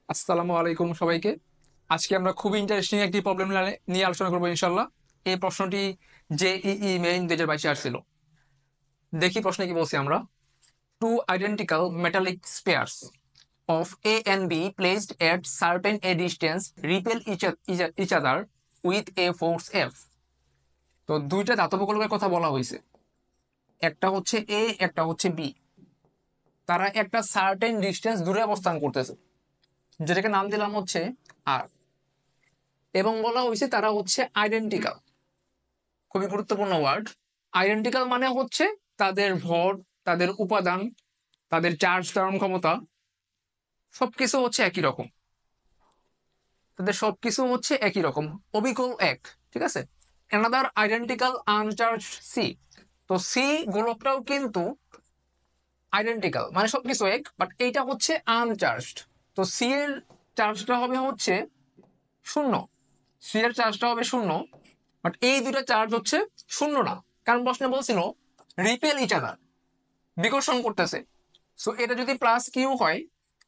আসসালামু আলাইকুম সবাইকে। আজকে আমরা খুবই ইন্টারেস্টিং একটি প্রবলেম নিয়ে আলোচনা করবো ইনশাল্লাহ। এই প্রশ্নটি জেইই মেইন 2022 আসছিল। দেখি প্রশ্নে কি বলছি আমরা। Two identical metallic spheres of A and B placed at certain a distance repel each other with a force F. তো দুইটা ধাতব গোলকের কথা বলা হয়েছে, একটা হচ্ছে এ, একটা হচ্ছে বি। তারা একটা সার্টেন ডিস্টেন্স দূরে অবস্থান করতেছে, যেটাকে নাম দিলাম হচ্ছে আর। এবং বলা হয়েছে তারা হচ্ছে আইডেন্টিক্যাল। খুবই গুরুত্বপূর্ণ ওয়ার্ড। আইডেন্টিক্যাল মানে হচ্ছে তাদের ভর, তাদের উপাদান, তাদের চার্জ ধারণ ক্ষমতা সবকিছু হচ্ছে একই রকম। তাদের সবকিছু হচ্ছে একই রকম, অবিকল এক। ঠিক আছে। Another identical uncharge C. তো সি গোলকটাও কিন্তু আইডেন্টিক্যাল, মানে সবকিছু এক, বাট এইটা হচ্ছে আনচার্জড। তো সি এর চার্জটা হবে হচ্ছে শূন্য। সি এর চার্জটা হবে শূন্য, বাট এই দুটা চার্জ হচ্ছে শূন্য না। কারণ প্রশ্নে বলছিল রিপেল ইচ আদার, বিকর্ষণ করতেছে। সো এটা যদি প্লাস কিউ হয়,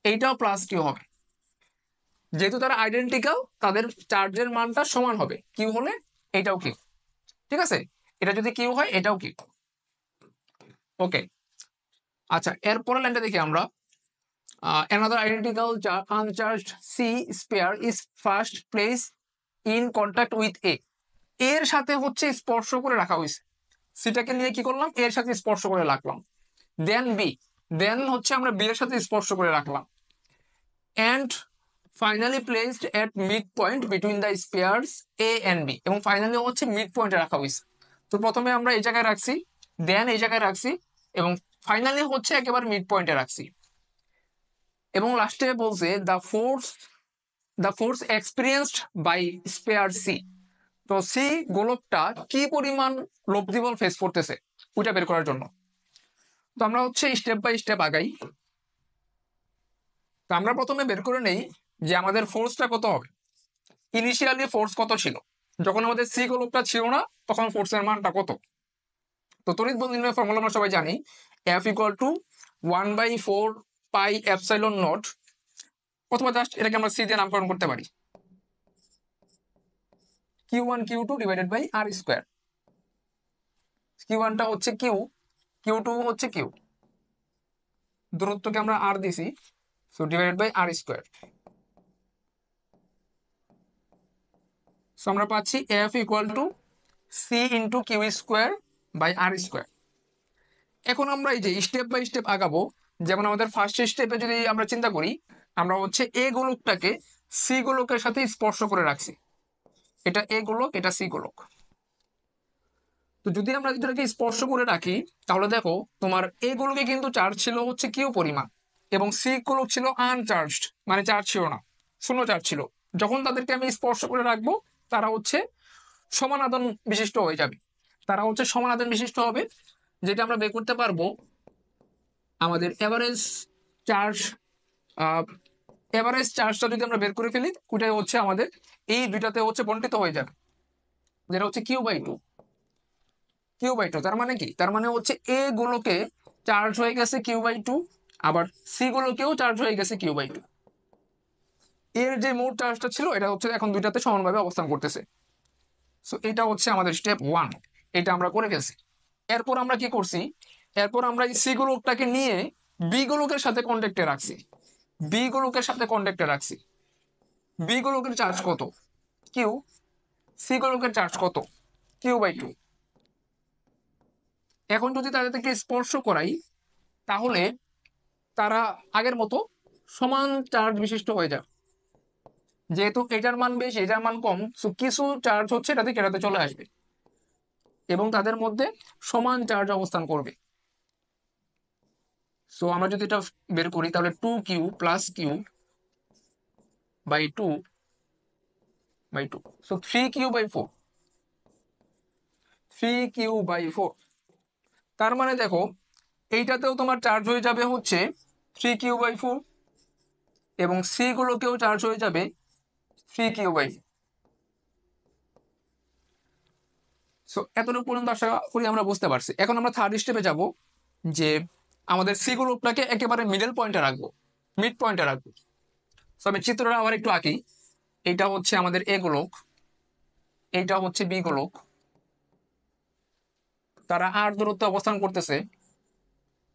এইটাও প্লাস কিউ হবে। যেহেতু তারা আইডেন্টিক্যাল, তাদের চার্জের মানটা সমান হবে। কিউ হলে এইটাও কিউ। ঠিক আছে। এটা যদি কিউ হয়, এটাও কিউ। ওকে। আচ্ছা, এরপরের লাইনটা দেখি আমরা। another identical uncharged C sphere is first placed in contact with A. এর সাথে হচ্ছে স্পর্শ করে রাখা হয়েছে। সিটাকে নিয়ে কি করলাম, এর সাথে স্পর্শ করে রাখলাম। দেন বি, দেন হচ্ছে আমরা বি এর সাথে স্পর্শ করে রাখলাম। And finally placed at mid point between the spheres A and B. এবং ফাইনালি হচ্ছে মিড পয়েন্টে রাখা হয়েছে। তো প্রথমে আমরা এই জায়গায় রাখছি, দেন এই জায়গায় রাখছি, এবং ফাইনালি হচ্ছে একেবারে মিড পয়েন্টে রাখছি। এবং লাস্টে বলছে the force experienced by sphere C. তো সি গোলকটা কি পরিমাণ লব্ধি বল ফেস করতেছে ওইটা বের করার জন্য। তো আমরা হচ্ছে স্টেপ বাই স্টেপ আগাই। তো আমরা প্রথমে বের করে নেই যে আমাদের ফোর্সটা কত হবে। ইনিশিয়ালি ফোর্স কত ছিল, যখন আমাদের সি গোলকটা ছিল না তখন ফোর্সের মানটা কত। তো তড়িৎ বল নির্ণয়ের ফর্মুলা আমরা সবাই জানি, F equal to 1/4 pi epsilon naught, অথবা জাস্ট এটাকে আমরা সি দিয়ে নামকরণ করতে পারি, Q1 Q2 divided by R square. Q1টা হচ্ছে কিউ, Q2 হচ্ছে কিউ, দূরত্বকে আমরা আর দিছি, so divided by R square. So আমরা পাচ্ছি F equal to C into Q square by R square. এখন আমরা এই যে স্টেপ বাই স্টেপ আগাবো। যেমন আমাদের ফার্স্ট স্টেপে যদি আমরা চিন্তা করি, আমরা হচ্ছে এ গোলকটাকে সি গোলকের সাথে স্পর্শ করে রাখছি। এটা এ গোলক, এটা সি গোলক। তো যদি আমরা এটাকে স্পর্শ করে রাখি, তাহলে দেখো তোমার এ গোলকে কিন্তু চার্জ ছিল হচ্ছে কিউ পরিমাণ, এবং সি গোলক ছিল আনচার্জড, মানে চার্জ ছিল না, শূন্য চার্জ ছিল। যখন তাদেরকে আমি স্পর্শ করে রাখবো, তারা হচ্ছে সমান আধান বিশিষ্ট হয়ে যাবে। তারা হচ্ছে সমান আধান বিশিষ্ট হবে, যেটা আমরা বের করতে পারবো আমাদের এভারেজ চার্জ। এভারেজ চার্জটা যদি আমরা বের করে ফেলি, ওইটাই হচ্ছে আমাদের এই দুইটাতে হচ্ছে বন্টিত হয়ে যাবে, যেটা হচ্ছে কিউ/2। কিউ/2 তার মানে কি, তার মানে হচ্ছে এ গুলোকে চার্জ হয়ে গেছে কিউ/2, আবার সি গুলোকেও চার্জ হয়ে গেছে কিউ/2। এর যে মোট চার্জটা ছিল, এটা হচ্ছে এখন দুইটাতে সমানভাবে অবস্থান করতেছে। সো এটা হচ্ছে আমাদের স্টেপ 1, এটা আমরা করে ফেলছি। এরপর আমরা কি করছি, এরপর আমরা এই সি গোলকটাকে নিয়ে বি গোলকের সাথে কন্ট্যাক্টে রাখছি। বি গোলকের সাথে কন্ট্যাক্টে রাখছি। বি গোলকের চার্জ কত, কিউ। সি গোলকের চার্জ কত, কিউ/2। এখন যদি তাদেরকে স্পর্শ করাই, তাহলে তারা আগের মতো সমান চার্জ বিশিষ্ট হয়ে যাবে। যেহেতু এটার মান বেশি, এটার মান কম, সো কিছু চার্জ হচ্ছে এটা থেকে এটাতে চলে আসবে, এবং তাদের মধ্যে সমান চার্জ অবস্থান করবে। সো আমরা যদি এটা বের করি, তাহলে 2Q plus Q by 2/2, so 3Q/4। 3Q/4। তার মানে দেখো এইটাতেও তোমার চার্জ হয়ে যাবে হচ্ছে 3Q/4, এবং সি গুলোকেও চার্জ হয়ে যাবে 3Q/4। সো এতটুকু পর্যন্ত আশা করি আমরা বুঝতে পারছি। এখন আমরা থার্ড স্টেপে যাব, যে আমাদের সি গ্রুপটাকে একেবারে মিডল পয়েন্টে রাখবো, মিড পয়েন্টে রাখবো। তো আমি চিত্রটা আবার একটু আঁকি। এইটা হচ্ছে আমাদের এ গোলক, এইটা হচ্ছে বি গোলক, তারা আর দূরত্বে অবস্থান করতেছে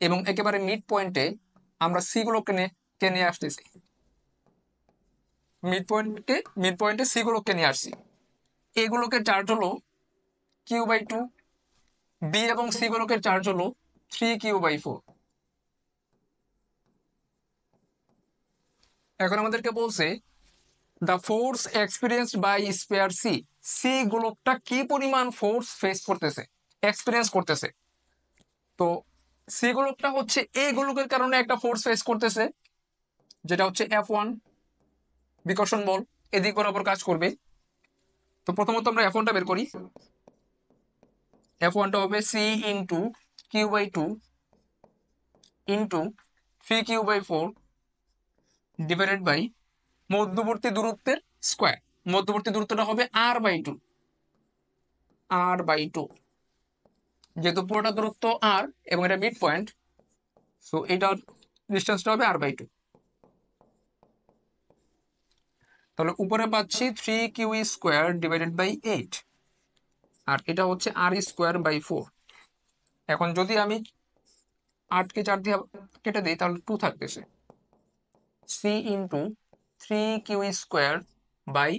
এবং একেবারে মিড পয়েন্টে আমরা সি গোলককে নিয়ে আসতেছি। মিড পয়েন্টে সি গোলককে নিয়ে আসছি। এ গোলকের চার্জ হলো Q/2, বি এবং সি গোলকের চার্জ হলো 3Q/4। এখন আমাদেরকে বলছে the force experienced by sphere C, C গোলকটা কি পরিমাণ ফোর্স ফেস করতেছে, এক্সপিরিয়েন্স করতেছে। তো সি গোলকটা হচ্ছে এ গোলকের কারণে একটা ফোর্স ফেস করতেছে, যেটা হচ্ছে F1 বিকর্ষণ বল, এদিক বরাবর কাজ করবে। তো প্রথমত আমরা F1টা বের করি। F1টা হবে C into Q/2 into 3Q/4 divided by মধ্যবর্তী দূরত্বের স্কোয়ার। মধ্যবর্তী দূরত্বটা হবে R/2, R/2, যেহেতু পুরোটা দূরত্ব আর এবং এটা মিড পয়েন্ট, সো এটার ডিস্টেন্সটা হবে R/2। তাহলে উপরে পাচ্ছি 3Q² ডিভাইডেড বাই 8, আর এটা হচ্ছে R²/4। এখন যদি আমি 8কে 4 দিয়ে কেটে দিই তাহলে 2 থাকতেছে, C into 3Q² by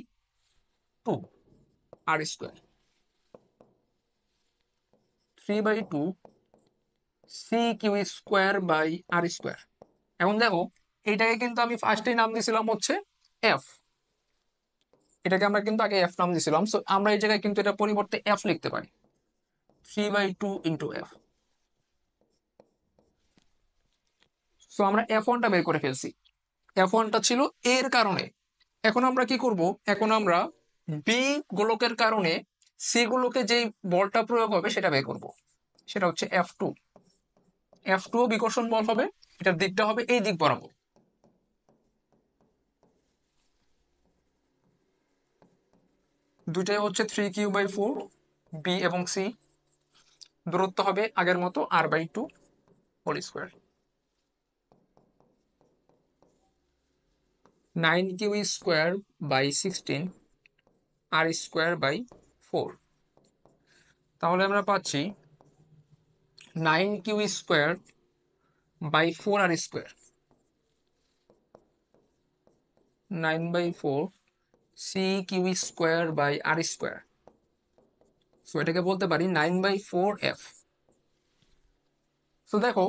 2 R², 3/2 CQ² by R²। এখন দেখো এটাকে কিন্তু আমি ফার্স্টেই নাম দিয়েছিলাম হচ্ছে এফ, এটাকে আমরা কিন্তু আগে এফ নাম দিয়েছিলাম। সো আমরা এই জায়গায় কিন্তু এটা পরিবর্তে এফ লিখতে পারি, 3/2 ইন্টু এফ। সো আমরা F1টা বের করে ফেলছি। F1টা ছিল এর কারণে। এখন আমরা কি করব, এখন আমরা বি গোলকের কারণে সি গোলকে যেই বলটা প্রয়োগ হবে সেটা বের করব। সেটা হচ্ছে F2। F2 বিকর্ষণ বল হবে, এটার দিকটা হবে এই দিক বরাবর। দুইটাই হচ্ছে 3Q/4, বি এবং সি। দূরত্ব হবে আগের মতো R/2 whole square. 9Q² by 16 R²/4। তাহলে আমরা পাচ্ছি 9Q² by 4 R², 9/4 CQ² by R²। So এটাকে বলতে পারি 9/4F। তো দেখো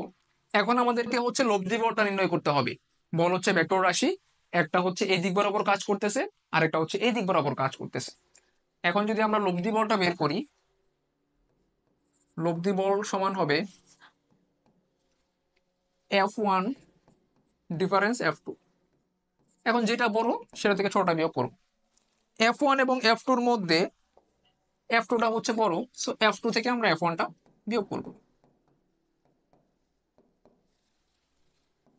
এখন আমাদেরকে হচ্ছে লব্ধি বলটা নির্ণয় করতে হবে। বল হচ্ছে ভেক্টর রাশি, একটা হচ্ছে এই দিক বরাবর কাজ করতেছে আর একটা হচ্ছে এই দিক বরাবর কাজ করতেছে। এখন যদি আমরা লব্ধি বলটা বের করি, লব্ধি বল সমান হবে F1 ডিফারেন্স F2। এখন যেটা বড় সেটা থেকে ছোটটা বিয়োগ করব। F1 এবং F2-র মধ্যে F2টা হচ্ছে বড়, সো F2 থেকে আমরা F1টা বিয়োগ করব।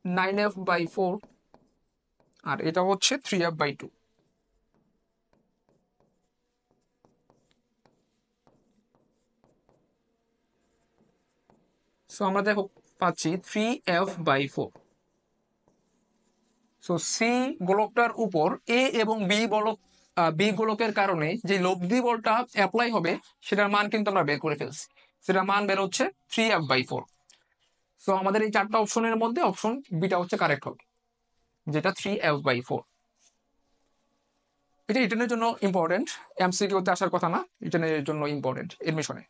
9F/4 আর এটা হচ্ছে 3F/2। সো আমরা দেখো পাচ্ছি 3F/4। সো সি গোলকটার উপর এ এবং বি গোলকের কারণে যে লব্ধি বলটা অ্যাপ্লাই হবে সেটার মান কিন্তু আমরা বের করে ফেলছি। সেটার মান বের হচ্ছে 3F/4। সো আমাদের এই চারটা অপশনের মধ্যে অপশন বিটা হচ্ছে কারেক্ট হবে, যেটা 3F/4। এটা রিটেনের জন্য ইম্পর্টেন্ট, এমসিকিউতে আসার কথা না, রিটেনের জন্য ইম্পর্টেন্ট এডমিশনে।